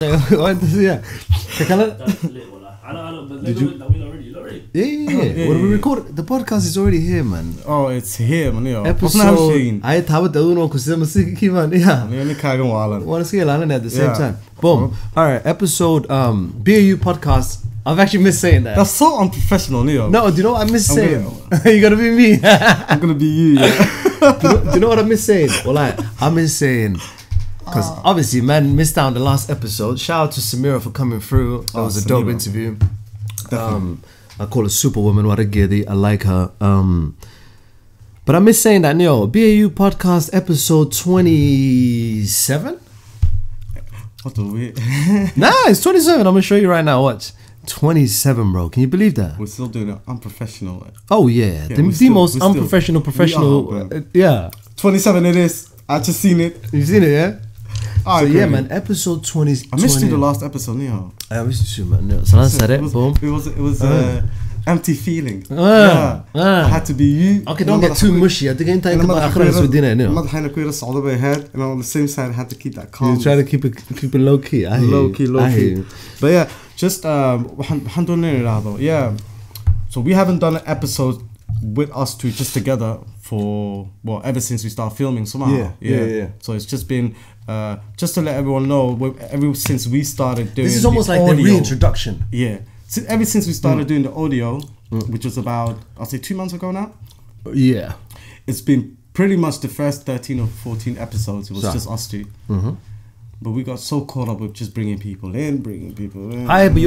Yeah. That's lit, wallah. I know, but Did you? We're already. Yeah. When we record, the podcast is already here, man. Oh, it's here, man. Yeah. Episode. I thought the uno because I'm sick, man. Yeah. Want to see a lot at the same time. Boom. All right. Episode BAU podcast. I've actually missed saying that. That's so unprofessional, Neo. No, do you know what I miss saying? You gotta be me. I'm gonna be you. Yeah. do you know what I miss saying? Well, I miss saying. Because obviously, man, missed out on the last episode. Shout out to Samira for coming through. That was a dope interview. I call her Superwoman. What a giddy. I like her. But I miss saying that, Neo. BAU podcast episode 27. What the weird? Nah, it's 27. I'm gonna show you right now. Watch. 27, bro. Can you believe that? We're still doing it unprofessional. Oh yeah, the most unprofessional professional. Yeah. 27 it is. I just seen it. You've seen it, yeah? Oh, so yeah, man. Episode 20. I missed you the last episode, Neo. I missed you, man. So I said it. Boom. It was empty feeling. I had to be you. Okay, don't get too mushy. I think I'm and on the same side I had to keep that calm. You try to keep it low key. Low key. But yeah, just yeah. So we haven't done an episode with us two just together for ever since we started filming somehow. Yeah. So it's just been just to let everyone know, ever since we started doing this is almost like the reintroduction. Yeah. Ever since we started doing the audio, which was about, I'll say 2 months ago now. Yeah. It's been pretty much the first 13 or 14 episodes. It was just us two. But we got so caught up with just bringing people in. But you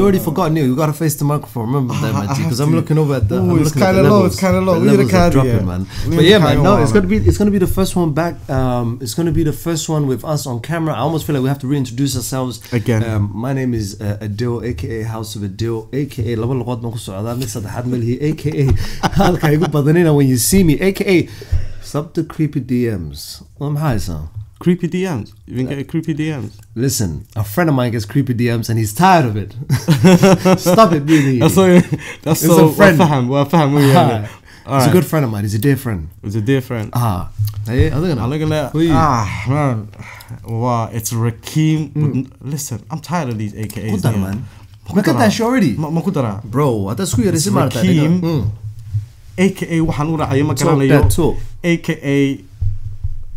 already forgot, Neil. You gotta face the microphone. Remember that, man. Because I'm looking over at the. It's kind of low. It's kind of low. We're dropping, man. But yeah, man. No, it's gonna be the first one back. It's gonna be the first one with us on camera. I almost feel like we have to reintroduce ourselves again. My name is Adil, aka House of Adil, aka aka when you see me, aka stop the creepy DMs. I'm high, son. Creepy DMs? You been getting creepy DMs? Listen, a friend of mine gets creepy DMs and he's tired of it. Stop it, really. That's so a friend. It's a good friend of mine. He's a dear friend. It's a dear friend. Hey, I'm looking at that. Man. Wow, it's Rakeem. Listen, I'm tired of these AKAs. Man. Look at that shit already. Bro, that's who you're Rakeem. AKA talk. AKA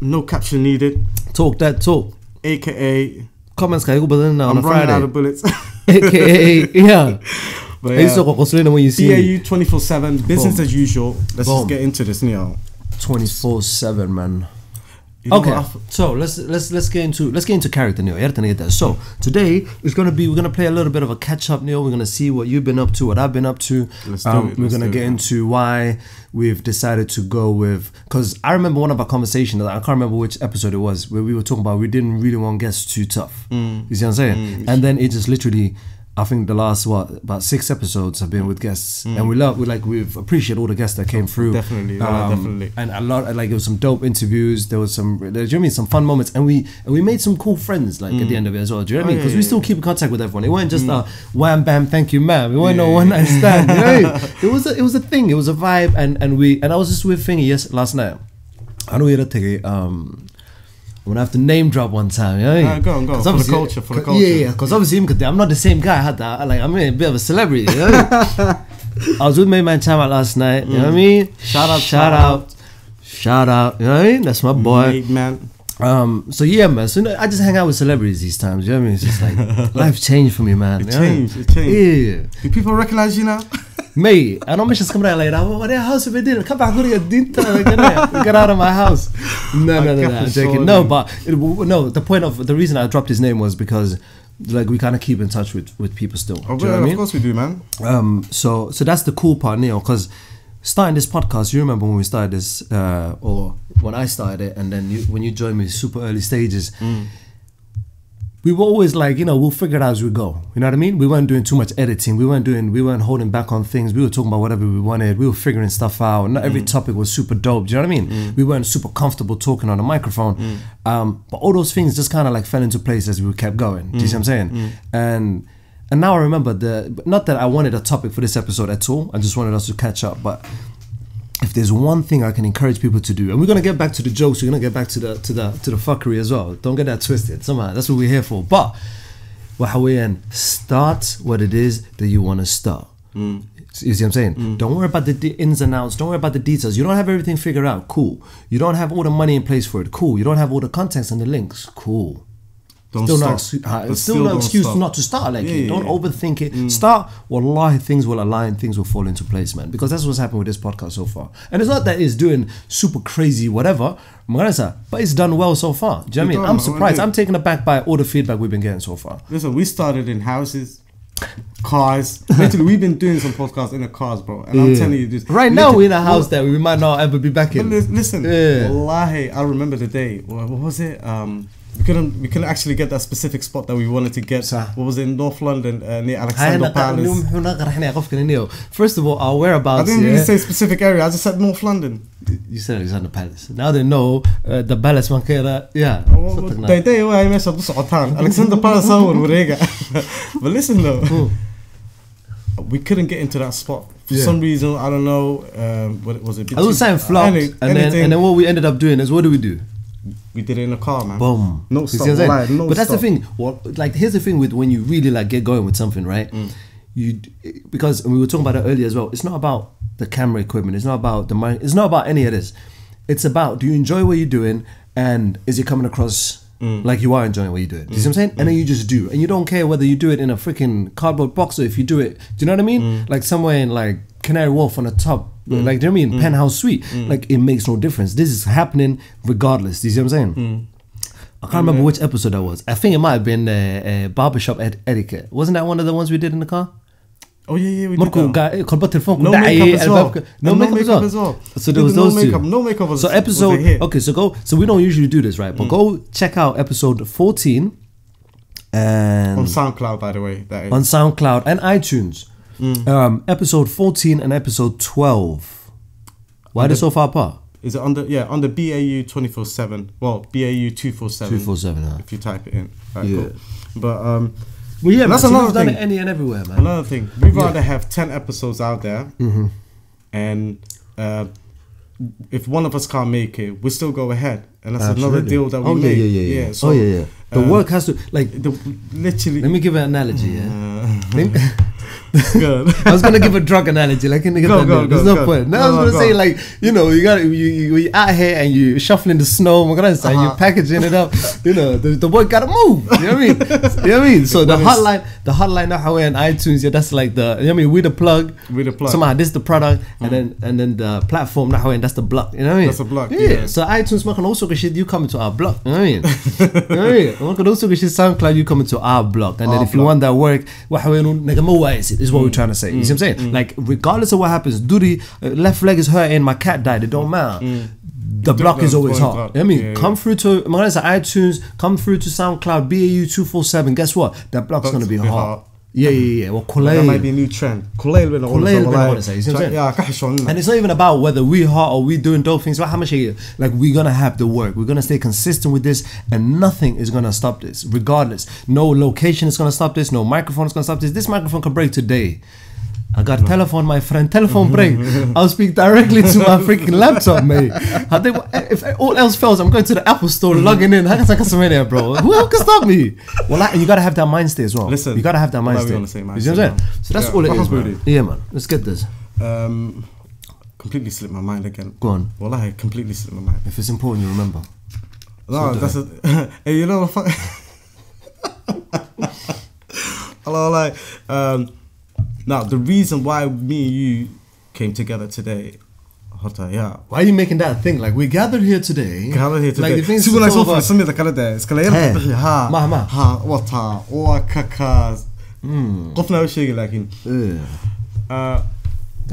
no caption needed. Talk that talk. AKA comments on a Friday. I'm running out of bullets. AKA yeah. But when you see BAU247 business as usual. Let's just get into this, Neo. 24/7, man. Okay, so let's get into character, Neil. So today we're gonna play a little bit of a catch up, Neil. We're gonna see what you've been up to, what I've been up to. We're gonna get into why we've decided to go with, because I remember one of our conversations, I can't remember which episode it was, where we were talking about we didn't really want guests too tough. You see what I'm saying? And then it just literally, I think the last about 6 episodes have been with guests, and we've appreciated all the guests that came through. Definitely. And a lot, it was some dope interviews. There was some, some fun moments, and we made some cool friends at the end of it as well. Do you know what I mean? Because we still keep in contact with everyone. It wasn't just wham bam, thank you, ma'am. It wasn't no one night stand. You know? It was a thing. It was a vibe, and I was just with Thingy last night. I know we had to take I'm gonna have to name drop one time, yeah. Go on. For the culture. Yeah. Because obviously, I'm not the same guy. I'm a bit of a celebrity. You know? I was with my man Chama last night. You know what I mean? Shout out. You know what I mean? That's my boy, man. So yeah, man. So I just hang out with celebrities these times. You know what I mean? It's just like life changed for me, man. It changed. Yeah. Do people recognize you now? Mate, I don't miss come right like that. What the house of it did? Come back, get out of my house. No, I'm joking. No, but the reason I dropped his name was because we kind of keep in touch with people still. Oh, do you know what I mean? Of course we do, man. So that's the cool part, Neil, because starting this podcast, you remember when we started this, or when I started it, and then when you joined me super early stages. We were always we'll figure it out as we go. You know what I mean? We weren't doing too much editing. We weren't holding back on things. We were talking about whatever we wanted. We were figuring stuff out. Not every topic was super dope. Do you know what I mean? We weren't super comfortable talking on a microphone. But all those things just kind of fell into place as we kept going. Do you see what I'm saying? And now I remember not that I wanted a topic for this episode at all. I just wanted us to catch up. But if there's one thing I can encourage people to do, and we're gonna get back to the jokes, we're gonna get back to the fuckery as well. Don't get that twisted. Somehow that's what we're here for. But waxa start what it is that you want to start. You see what I'm saying? Don't worry about the ins and outs. Don't worry about the details. You don't have everything figured out. Cool. You don't have all the money in place for it. Cool. You don't have all the contacts and the links. Cool. Still no excuse not to start. Like don't overthink it. Start. Wallahi, things will align. Things will fall into place, man. Because that's what's happened with this podcast so far. And it's not that it's doing super crazy whatever, but it's done well so far. Do you know what I mean? I'm surprised. I'm taken aback by all the feedback we've been getting so far. Listen, we started in houses, cars. Literally, we've been doing some podcasts in the cars, bro. And I'm telling you this. Right now, we're in a house that we might not ever be back in. Listen, wallahi, I remember the day. What was it? We couldn't actually get that specific spot that we wanted to get. What was it, in North London near Alexander Palace? First of all, our whereabouts. I didn't really say specific area. I just said North London. You said Alexander Palace. Now they know the Palace Mankera. Yeah. Alexander Palace. But listen though, we couldn't get into that spot for some reason. I don't know. What was it? I was saying flopped, and then what we ended up doing is, what do? We did it in a car, man. Boom. No stop. But that's the thing. Well, like here's the thing with when you really like get going with something, right? Because we were talking about it earlier as well. It's not about the camera equipment. It's not about the mic. It's not about any of this. It's about, do you enjoy what you're doing, and is it coming across like you are enjoying what you're doing? Do you see what I'm saying? And then you just do, and you don't care whether you do it in a freaking cardboard box or if you do it. Do you know what I mean? Like somewhere in like Canary Wharf on the top. Like, do you know what I mean? Penthouse suite. Like, it makes no difference. This is happening regardless. Do you see what I'm saying? I can't remember which episode that was. I think it might have been barbershop etiquette. Wasn't that one of the ones we did in the car? Oh yeah, we did that. No makeup as well. So there was those two. No makeup was. So episode. Okay, so we don't usually do this, right? But go check out episode 14. And on SoundCloud, by the way. That is. On SoundCloud and iTunes. Episode 14 and episode 12. Why are they so far apart? Is it under BAU247? Well, BAU247. 247. If you type it in. Right, cool. But well, yeah, that's another thing. Done it any and everywhere, man. Another thing, we'd rather have 10 episodes out there, and if one of us can't make it, we still go ahead, and that's another deal that we make. Yeah. So, the work has to literally. Let me give an analogy. Good. I was gonna give a drug analogy, like in the there's no point. Now I was gonna say, like, you know, you out here and you shuffling the snow, and you're packaging it up. You know, the work gotta move. You know what I mean? You know what I mean? So the hotline now on iTunes, that's like the, you know what I mean? We the plug. Somehow this is the product, and then the platform now and that's the block. You know what I mean? That's a block. Yeah. So iTunes, man, can also get shit. You coming to our block. You know what I mean? You know what I mean? Man can also get shit. SoundCloud, you coming to our block, and then if you want that work, is what we're trying to say. You see what I'm saying? Like, regardless of what happens, left leg is hurting, my cat died, it don't matter. The block is always hot. I mean, come through to iTunes, come through to SoundCloud, BAU247. Guess what? That block's gonna be hot. Yeah. Well, that might be a new trend. And it's not even about whether we hot or we doing dope things. How much like we're gonna have the work. We're gonna stay consistent with this, and nothing is gonna stop this. Regardless, no location is gonna stop this. No microphone is gonna stop this. This microphone can break today. I got telephone, my friend. Telephone break. I'll speak directly to my freaking laptop, mate. If all else fails, I'm going to the Apple store, logging in. Bro. Who else can stop me? Well, and you gotta have that mind state as well. Listen, you gotta have that mind state. You see what I'm saying? So that's all it is, man. Yeah, man. Let's get this. Completely slipped my mind again. Go on. Well, I completely slipped my mind. If it's important, you remember. No, that's hey, you know what? Hello, like now, the reason why me and you came together today, why are you making that a thing? Like, we gathered here today. Like, the things are over. I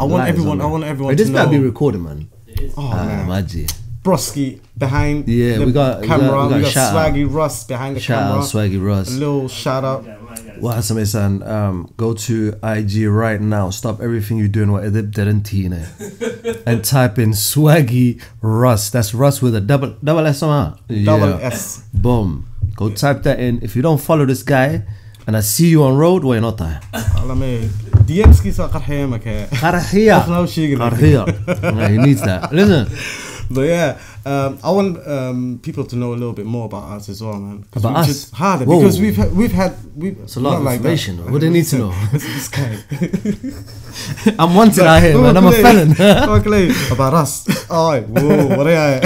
want everyone to this know. gotta be recorded, man. Oh, man. Magic. Broski behind the we got camera. We got Swaggy Russ behind the camera. Shout out Swaggy Russ. A little shout out. What son? Go to IG right now. Stop everything you're doing. And type in Swaggy Russ. That's Russ with a double S on. Double S. Boom. Go type that in. If you don't follow this guy, and I see you on road, why not? DM's he needs that. Listen. But yeah, I want people to know a little bit more about us as well, man. About us? Just harder because we've it's a lot of information. That. What do they need to know? This guy. I'm wanted out here, man. I'm a felon. About us. Oh, whoa, what are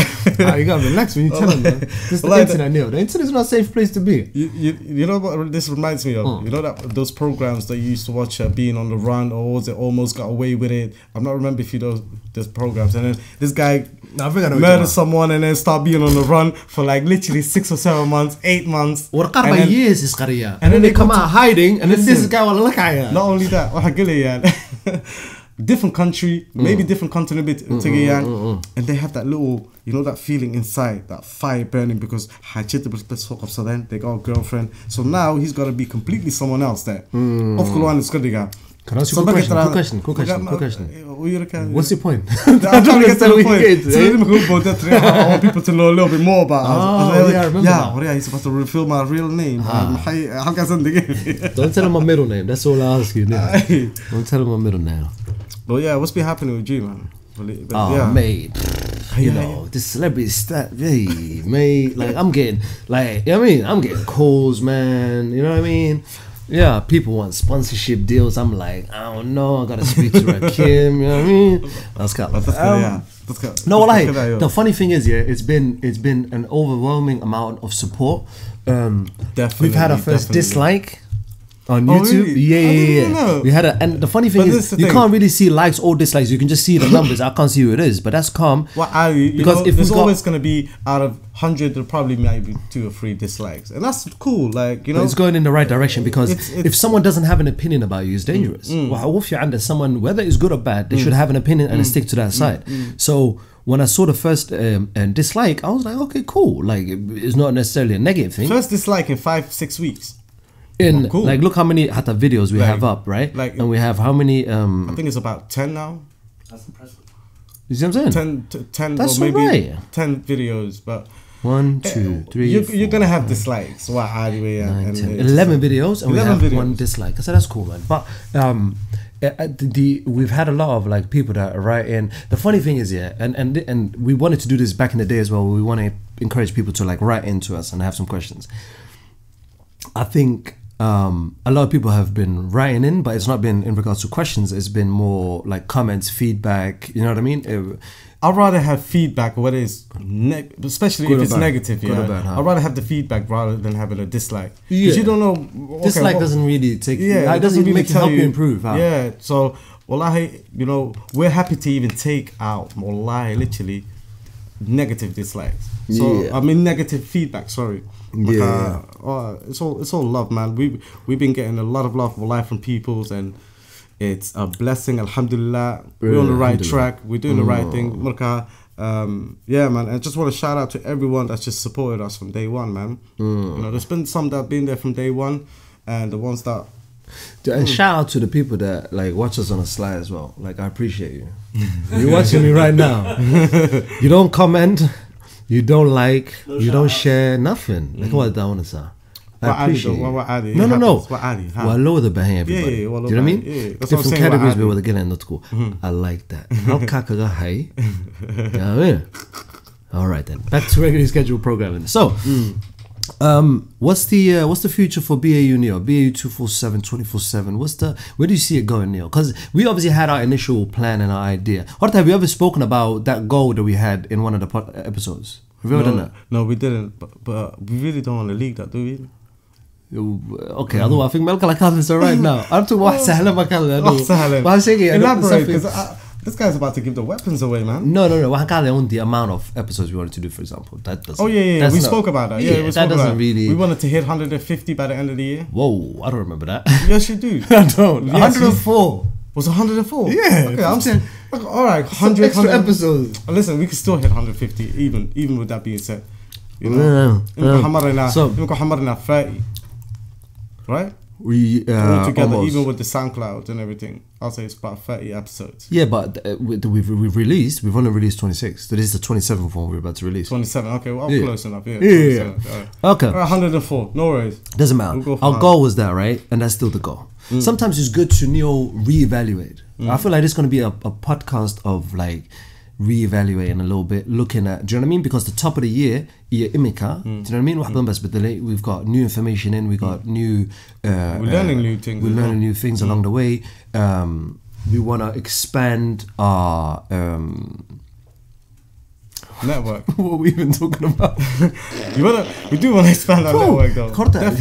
you gotta relax when you tell them, man. This is the internet, Neil. The internet is not a safe place to be. You know what this reminds me of? You know that those programs that you used to watch, Being on the Run, or was it Almost Got Away with It? I'm not remember if you know those programs. And then this guy murdered someone and then start being on the run for like literally 6 or 7 months, 8 months. And then, years is and then they come out hiding, and then this guy will look at you. Not only that, different country, maybe different continent, and they have that little, you know, that feeling inside, that fire burning because so then they got a girlfriend. So now he's got to be completely someone else there. Can I ask you a quick question? What's your point? I'm trying to get to the point. I want people to know a little bit more about us. I remember that. He's supposed to reveal my real name. Don't tell him my middle name. That's all I ask you now. Don't tell him my middle name. But yeah, what's been happening with you, man? Mate. You know, this celebrity stuff, mate. Like, I'm getting, like, you know what I mean? I'm getting calls, man. You know what I mean? Yeah, people want sponsorship deals. I'm like, I don't know. I gotta speak to Rakeem. You know what I mean? That's kind of no, like the funny thing is, it's been an overwhelming amount of support. We've had our first dislike on YouTube. Really? Yeah. We had and the funny thing is, you can't really see likes or dislikes. You can just see the numbers. I can't see who it is, but that's calm. Because if there's always gonna be out of 100, there probably maybe 2 or 3 dislikes, and that's cool. Like, you know, but it's going in the right direction because if someone doesn't have an opinion about you, it's dangerous. Someone, whether it's good or bad, they should have an opinion and stick to that side. So when I saw the first dislike, I was like, okay, cool. Like, it's not necessarily a negative thing. First dislike in 5-6 weeks. Cool. Like, look how many Hatta videos we have up, right? Like, and we have how many? I think it's about 10 now. That's impressive. You see what I'm saying? 10 that's or maybe right. 10 videos, but 1, 2, 3. You're gonna have dislikes. 9, 10, 11 videos, and 11 we have videos. 1 dislike. So that's cool, man. But we've had a lot of like people that are writing. The funny thing is, and we wanted to do this back in the day as well. We want to encourage people to like write into us and have some questions. I think a lot of people have been writing in, but it's not been in regards to questions. It's been more like comments, feedback. You know what I mean? I'd rather have feedback, whether it's especially good if it's bad. negative. Good or bad, huh? I'd rather have the feedback rather than having a dislike. Because you don't know. Okay, dislike doesn't really take. Yeah, it doesn't really help you improve. Huh? Yeah. So, wallahi, you know, we're happy to even take out, wallahi, literally, negative dislikes. So I mean, negative feedback. Sorry. It's all love, man. We've been getting a lot of love for life from peoples, and it's a blessing. Alhamdulillah, we're on the right track. We're doing the right thing. Yeah, man. And I just want to shout out to everyone that's just supported us from day one, man. You know, there's been some that have been there from day one, and the ones that. And shout out to the people that like watch us on a slide as well. Like, I appreciate you. You're watching me right now. You don't comment. You don't like, you don't share, nothing. Like, what I want to say. I appreciate it. No. Well, lower the behind everybody. Do you know what I mean? Different categories we were getting not cool. I like that. All right then. Back to regularly scheduled programming. So, what's the future for BAU Neo? BAU247 24/7. Where do you see it going, Neo? Because we obviously had our initial plan and our idea. What have you ever spoken about that goal that we had in one of the episodes? Have you ever done that? No, we didn't. But we really don't want to leak that, do we? Okay, although I think Melka like this right now. I'm talking about Sahla. Elaborate, because this guy's about to give the weapons away, man. No. The amount of episodes we wanted to do, for example. That doesn't. Oh yeah. We spoke about that. Yeah, that doesn't really. We wanted to hit 150 by the end of the year. Whoa, I don't remember that. Yes, you do. I don't. Yes, 104. Was it 104? Yeah. Okay, I'm saying. All right, 100 extra episodes. Listen, we can still hit 150, even with that being said. You know. So 30. Right? We all together, almost. even with the SoundCloud and everything, I'll say it's about 30 episodes. Yeah, but we've only released 26. So this is the 27th one we're about to release. 27. Okay, well, I'm close enough. Yeah. Right. Okay. 104. No worries. Doesn't matter. Our goal was that, right? And that's still the goal. Sometimes it's good to reevaluate. I feel like it's going to be a podcast of like reevaluating a little bit, looking at, do you know what I mean? Because the top of the year, do you know what I mean? We've got new information in, we've got new... we're learning new things. We're learning new things along the way. We want to expand our... network. What are we even talking about? We do want to expand our network though.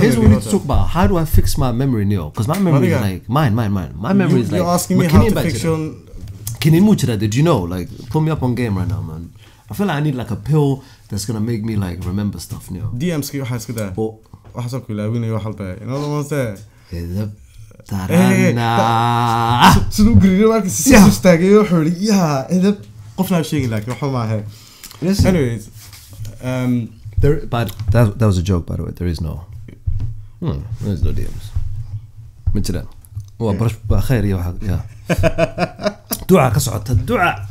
Here's what we need to talk about. How do I fix my memory, Neil? Because my memory is like... Mine. My memory is like... You're asking me how to fix your... Did you know? Like, put me up on game right now, man. I feel like I need like a pill that's gonna make me like remember stuff, Neil. DM skill high school there. Oh. You know the ones there. Anyways, but that was a joke, by the way. There is no DMs. Mention that. Oh, بخير يا دعاء كسعة الدعاء.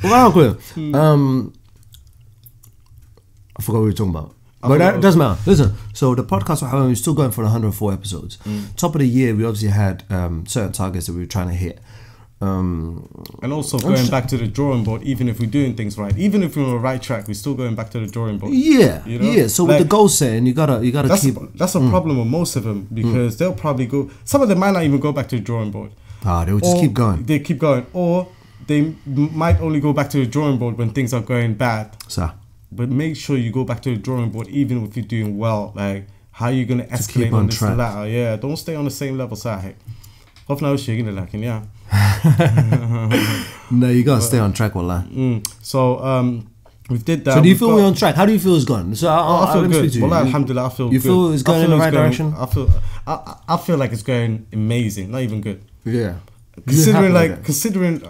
I forgot what we were talking about. But that doesn't matter. Listen, so the podcast we're still going for 104 episodes. Top of the year, we obviously had certain targets that we were trying to hit. And also going back to the drawing board, even if we're doing things right, even if we're on the right track, we're still going back to the drawing board. Yeah, you know? Yeah. So like, with the goal setting, you gotta keep. That's a problem with most of them because they'll probably go. Some of them might not even go back to the drawing board. They will just keep going. They keep going, or they might only go back to the drawing board when things are going bad. But make sure you go back to the drawing board even if you're doing well. Like, how are you gonna escalate on this ladder? Yeah, don't stay on the same level, Sahih. Yeah. No, you gotta stay on track, wallah. So we did that. So do you feel we're on track? How do you feel it's gone? So I feel good. Wallah, alhamdulillah, I feel good. You feel it's going in the right direction? I feel like it's going amazing. Not even good. Yeah. Considering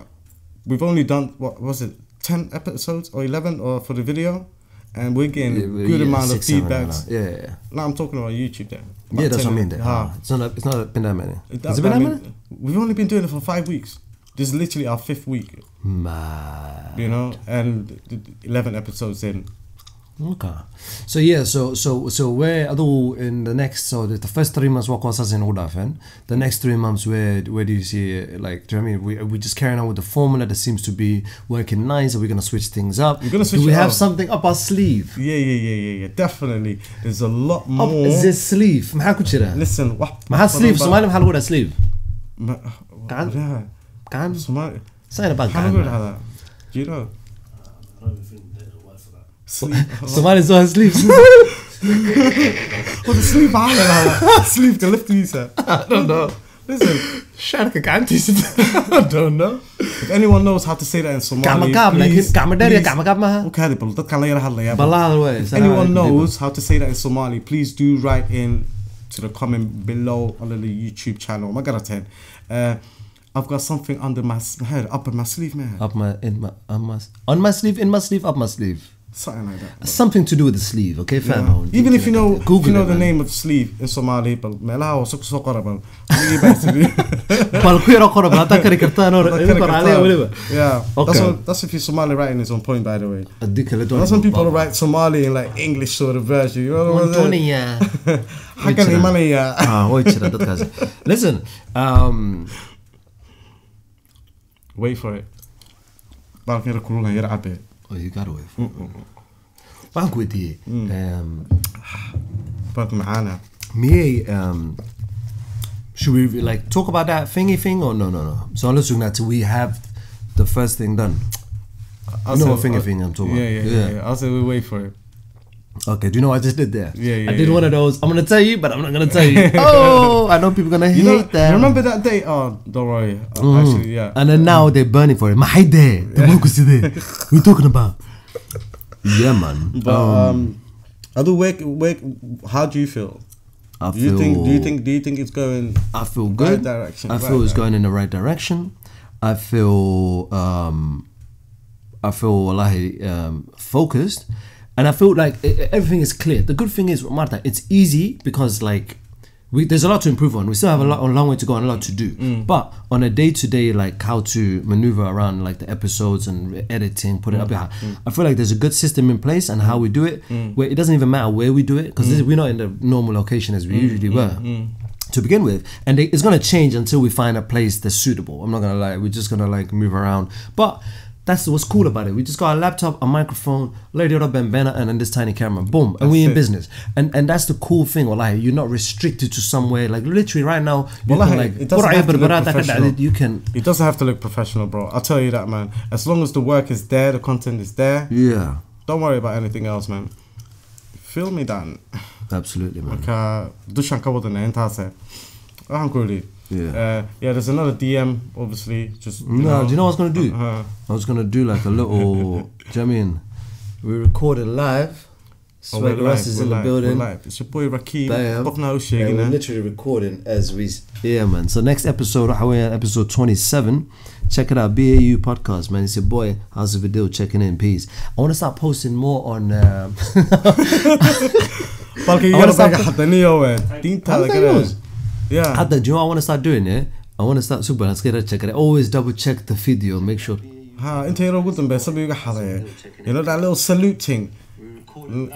we've only done, what was it, 10 episodes or 11 or for the video, and we're getting a good amount of feedbacks. Yeah. No, I'm talking about YouTube there. Yeah, that's what I mean. It's not been that many. Has it been that many? We've only been doing it for 5 weeks. This is literally our 5th week. Man. You know, and 11 episodes in. Okay. So yeah, so where although in the next, so the first 3 months what was in Udafen, the next 3 months where do you see it? Like, do you know what I mean? We just carrying on with the formula that seems to be working nice. Are we gonna switch things up? Do we have something up our sleeve? Yeah, definitely. There's a lot more. Up the sleeve. Listen, ما sleeve Somali محل ولا sleeve. كان Somali. Say about كان. Do you know? Somali so has sleeves. What the sleeve sleeve the lift user. I don't know. Listen, I don't know. If anyone knows how to say that in Somali, please. If anyone knows how to say that in Somali, please do write in to the comment below on the YouTube channel. My God, I've got something under my head, up my sleeve, man. On my sleeve, up my sleeve. Something like that. Something to do with the sleeve, okay, fam? Yeah. Even if you know, the name of the sleeve in Somali, but yeah. Okay. That's if you're Somali writing is on point, by the way. That's when people write Somali in like English sort of version. You know what I'm saying? Listen, wait for it. Oh, you gotta wait for it. Should we like talk about that thingy thing or no? So let's look till we have the first thing done. You know what thingy thing I'm talking about? Yeah. I'll say we wait for it. Okay, do you know what I just did there? Yeah. I did one of those. I'm gonna tell you, but I'm not gonna tell you. Oh, I know people gonna hate that. Remember that day? Oh, don't worry. Actually, yeah. And then now they're burning for it. My day. What are you talking about? Yeah, man. But how do you feel? Do you think it's going? I feel good. Right direction. I feel it's going in the right direction. I feel focused. And I feel like everything is clear. The good thing is, Marta, it's easy because like there's a lot to improve on. We still have a long way to go and a lot to do. But on a day-to-day, like how to maneuver around like the episodes and editing, put it up. I feel like there's a good system in place and how we do it. Where it doesn't even matter where we do it because we're not in the normal location as we usually were to begin with. And it's gonna change until we find a place that's suitable. I'm not gonna lie. We're just gonna like move around, but. That's what's cool about it. We just got a laptop, a microphone, lady bambana, and then this tiny camera. Boom, and we in business. And that's the cool thing. Wallahi, you're not restricted to somewhere. Like literally right now, you Wallahi, can like it doesn't have to look professional. you can. It doesn't have to look professional, bro. I'll tell you that, man. As long as the work is there, the content is there. Yeah. Don't worry about anything else, man. Feel me, Dan. Absolutely, man. Dushan kawadana entase. Yeah. There's another DM, obviously. Just do you know what I was gonna do? I was gonna do like a little. Do you know what I mean? We recorded live. Swag Russ is in the building. Live. It's your boy Rakeem. We're literally recording as we. Yeah, man. So next episode, episode 27. Check it out, BAU podcast, man. It's your boy House of Adil checking in. Peace. I want to start posting more on. I want to start. Yeah. Do you know what I want to start doing? Yeah, I want to start super. Let's get a check it. Always double check the video. Make sure. You know that little salute thing. We're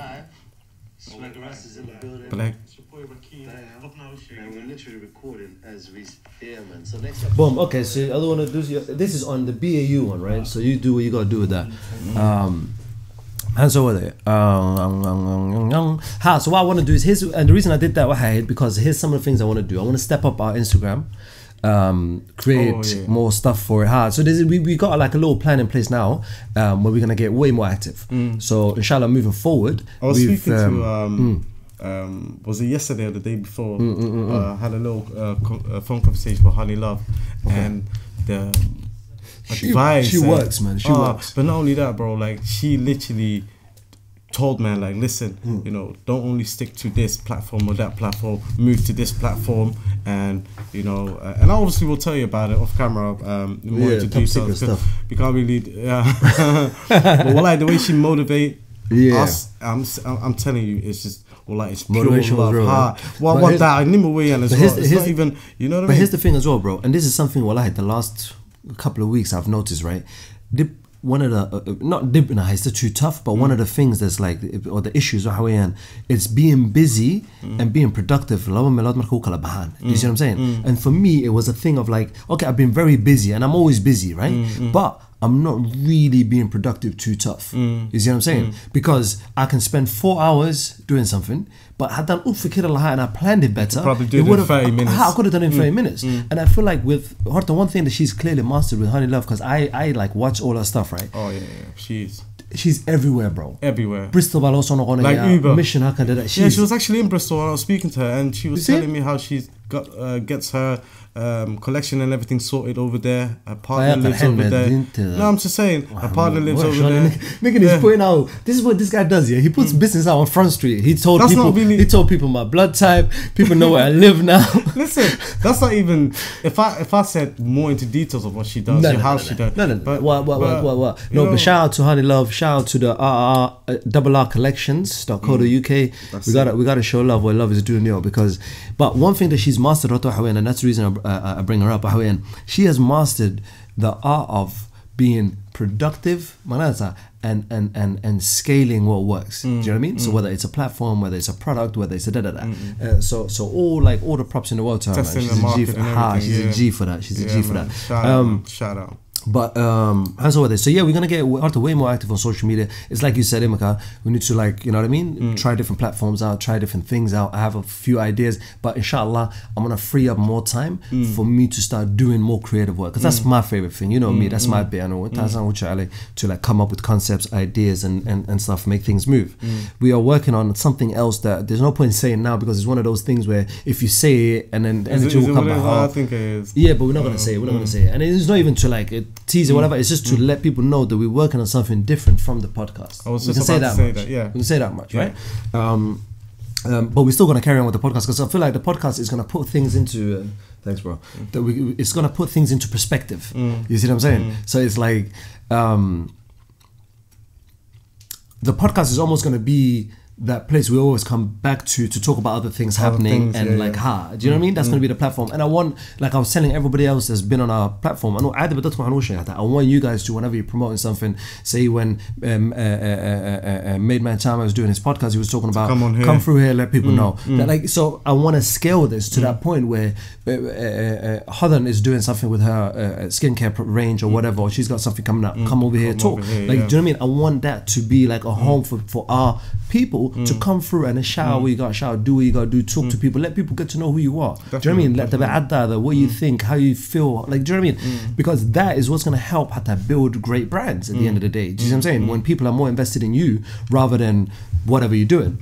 literally recording as we. Yeah, man. So next. Boom. Okay. So I want to do. This is on the BAU one, right? So you do what you gotta do with that. And so what? So what I want to do is and the reason I did that because here's some of the things I want to do. I want to step up our Instagram, create more stuff for it. So we got like a little plan in place now, where we're gonna get way more active. So inshallah, moving forward, I was speaking to was it yesterday or the day before? Had a little phone conversation with Honey Love, and the advice. She works, man. She works. But not only that, bro. Like she literally told man, like, listen, you know, don't only stick to this platform or that platform. Move to this platform, and you know, and I obviously will tell you about it off camera. More into details because we can't really. But like the way she motivate us, I'm telling you, it's just. Well, like it's motivation pure love. What that I never way and as well. It's not even, you know what I mean. But here's the thing as well, bro. And this is something. Well, the last couple of weeks I've noticed, right? One of the not dipping it's too tough, but one of the things that's like, or the issues, it's being busy and being productive. You see what I'm saying? And for me, it was a thing of like, okay, I've been very busy, and I'm always busy, right? But I'm not really being productive too tough. You see what I'm saying? Because I can spend 4 hours doing something, but had done and I planned it better. Probably do it in 30 minutes. I could have done it in 30 minutes. And I feel like with Horta, one thing that she's clearly mastered with Honey Love, because I like watch all her stuff, right? Oh yeah, she's everywhere, bro. Everywhere. Bristol, like Uber. Mission, she was actually in Bristol when I was speaking to her, and she was telling me how she's got gets her collection and everything sorted over there. Her partner lives over there. No, I'm just saying, her partner lives over there. Nigga is putting out. This is what this guy does. Yeah, he puts business out on Front Street. He told people my blood type. People know where I live now. Listen, that's not even. If I said more into details of what she does, how she does. But what? No, but shout out to Honey Love. Shout out to the RR collections.co.uk. We gotta show love where love is doing, because. But one thing that she's mastered, and that's the reason I bring her up, she has mastered the art of being productive and scaling what works. Do you know what I mean? So whether it's a platform, whether it's a product, whether it's a so all the props in the world to her, man. She's a G for that. She's a G for that. Shout out. But hands over there. So yeah, we're gonna get way more active on social media. It's like you said, Imaka, we need to, like, you know what I mean, try different platforms out, try different things out. I have a few ideas, but inshallah I'm gonna free up more time for me to start doing more creative work, because that's my favorite thing, you know me, that's my bit. I know to like come up with concepts, ideas and stuff, make things move. We are working on something else that there's no point in saying now, because it's one of those things where if you say it and then the energy will come back. I think it is. Yeah, but we're not gonna say it. We're not gonna say it, and it's not even to like tease or whatever. It's just to let people know that we're working on something different from the podcast. I was just about to say that. Yeah, we can say that much, right? But we're still going to carry on with the podcast, because I feel like the podcast is going to put things into thanks, bro. It's going to put things into perspective. You see what I'm saying? So it's like the podcast is almost going to be that place we always come back to talk about other things happening and like do you know what I mean? That's going to be the platform. And I want, like I was telling everybody else that's been on our platform, I want you guys to, whenever you're promoting something, say when Made Man Chama was doing his podcast, he was talking about come through here, let people know that, like, so I want to scale this to that point where Hadan is doing something with her skincare range or whatever, or she's got something coming up, come over here, talk, like, do you know what I mean? I want that to be like a home for our people to come through and shout what you got to shout, do what you got to do, talk to people, let people get to know who you are. Do you know what I mean? Let them add what you think, how you feel, like, do you know what I mean? Because that is what's going to help to build great brands at the end of the day. Do you see what I'm saying? When people are more invested in you rather than whatever you're doing.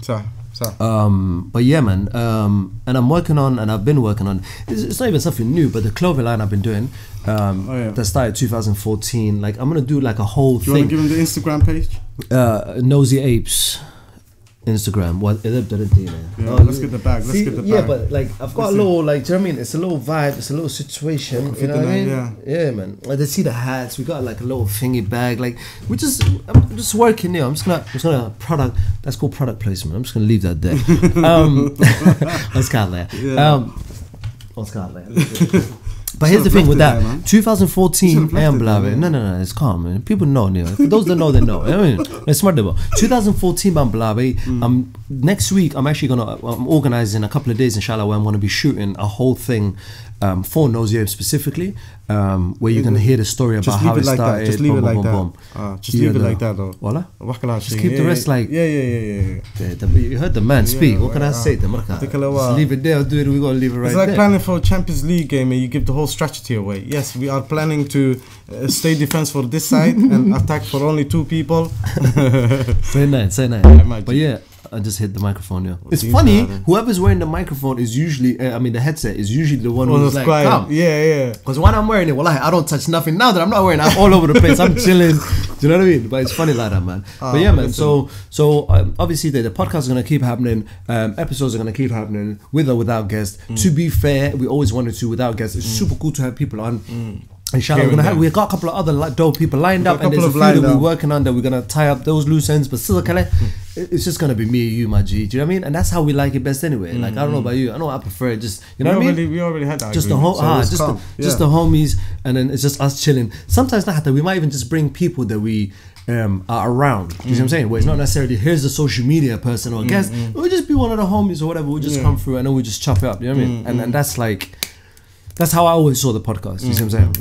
But yeah, man, and I'm working on, and I've been working on, it's not even something new, but the clothing line I've been doing that started 2014, like I'm gonna do like a whole thing. You want to give them the Instagram page? Nosy Apes Instagram. What? Let's get the bag. Let's get the bag. Yeah, but like I've got a little, like, do you know what I mean? It's a little vibe. It's a little situation. You know what I mean? Yeah, man. Like, they see the hats. We got like a little thingy bag. Like I'm just working here. I'm just gonna product. That's called product placement. I'm just gonna leave that there. Let's cut there. But here's the thing with that, 2014, no, it's calm, man. People know, for those that know, they know. I mean, it's smart, 2014, next week, I'm organizing a couple of days, inshallah, where I'm going to be shooting a whole thing for Nosy Apes specifically, where you're going to hear the story about how it started. Just leave it like that. Just leave it like that, though. Voila. Just keep the rest like... Yeah. You heard the man speak. What can I say? Just leave it there, do it, we're going to leave it right there. It's like planning for a Champions League game and you give the whole strategy away. Yes, we are planning to stay defense for this side and attack for only 2 people. Say nice. But yeah, I just hit the microphone. Yeah, it's funny. Whoever's wearing the microphone is usually, the headset is usually the one who's like, quiet. Calm. Yeah. Because when I'm wearing it, I don't touch nothing. Now that I'm not wearing it, I'm all over the place. I'm chilling. Do you know what I mean? But it's funny like that, man. But yeah, man. So obviously the podcast is gonna keep happening. Episodes are gonna keep happening with or without guests. To be fair, we always wanted to without guests. It's super cool to have people on. Inshallah, we've got a couple of other dope people lined up, and there's a few that we're working on that we're gonna tie up those loose ends. But still, it's just gonna be me and you, my G. Do you know what I mean? And that's how we like it best anyway. Like, I don't know about you, I know I prefer it. Just, you know what I mean? We already had that. Just the the homies, and then it's just us chilling. Sometimes not that we might even just bring people that we are around. You see what I'm saying? Where it's not necessarily here's the social media person or guest. We'll just be one of the homies or whatever. We'll just come through and then we just chop it up. You know what I mean? And that's like. That's how I always saw the podcast. You see what I'm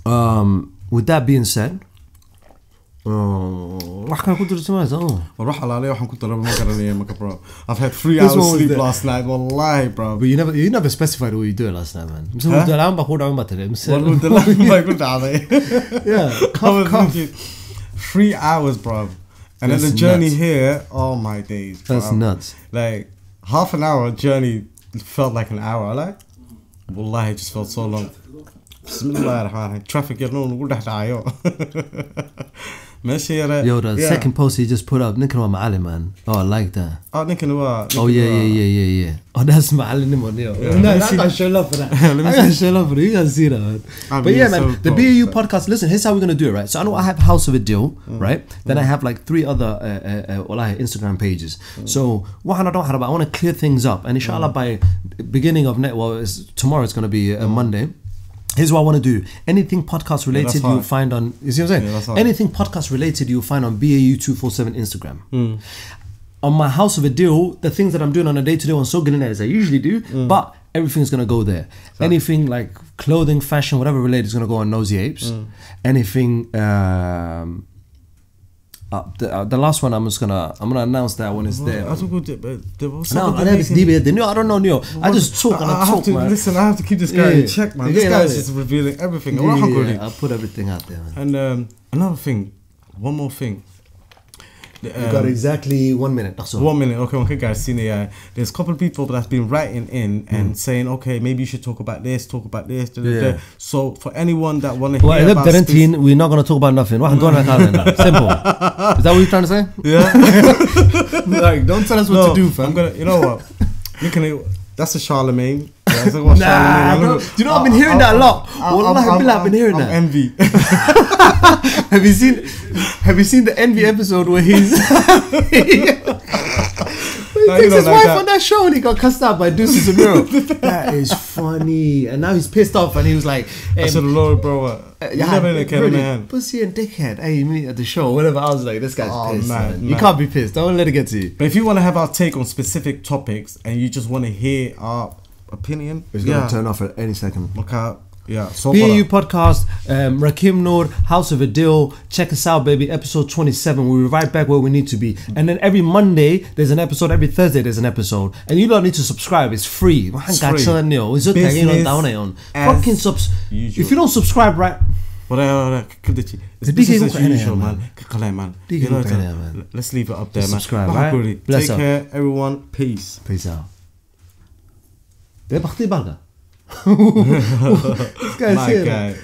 saying? With that being said, I've had 3 hours sleep last night. Wallahi, bro. But you never specified what you doing last night, man. Yeah, 3 hours, bro. And then the journey here, oh my days, bro. That's nuts. Like half an hour journey felt like an hour. Like, wallahi, it just felt so long. Traffic, Yo, the second post he just put up, man. Oh, I like that. Oh, yeah. Oh, that's Ma'alim. No, I gotta show love for that. I gotta show love for that. You gotta see that, man. But yeah, man, the BAU podcast, listen, here's how we're gonna do it, right? So I know I have House of Adil, right? Then I have like 3 other Instagram pages. So I want to clear things up. And inshallah, by beginning of tomorrow it's gonna be Monday. Here's what I want to do. Anything podcast related you'll find on... You see what I'm saying? Anything podcast related you'll find on BAU247 Instagram. On my House of Adil, the things that I'm doing on a day-to-day on Sogan as I usually do, but everything's going to go there. Anything like clothing, fashion, whatever related is going to go on Nosy Apes. Anything... the last one I'm gonna announce that when it's there. I don't know. I just talk and I talk, man. Listen, I have to keep this guy in check, man. This guy is just revealing everything. I'll put everything out there, man. And another thing, one more thing. You got exactly 1 minute. 1 minute. Okay, guys. There's a couple of people that's been writing in and saying, okay, maybe you should talk about this. So for anyone that want to hear about we're not going to talk about nothing. Simple. Is that what you're trying to say? Yeah. Like, don't tell us what to do, fam. You know what? That's a Charlemagne. It's like, Nah, bro. Do you know I've been hearing that a lot? I've been hearing that. Envy. Have you seen the Envy episode where he's he takes his wife on that show and he got cussed out by Deuces Amiro? That is funny. And now he's pissed off and he was like, I said, Lord, bro, you never in a can in my hand. Pussy and dickhead. Hey, you meet at the show, whatever. I was like, this guy's pissed. Man. You can't be pissed. Don't let it get to you. But if you want to have our take on specific topics and you just want to hear our opinion, it's gonna turn off at any second. Okay. Yeah, BAU podcast, Rakeem Noor, House of Adil. Check us out, baby. Episode 27. We'll be right back where we need to be. And then every Monday there's an episode. Every Thursday there's an episode. And you don't need to subscribe. It's free. It's free. Fucking if you don't subscribe, right? Business as usual, man. Let's leave it up there, man. Subscribe, right? Take care, everyone. Peace. Peace out. This guy's My here. guy.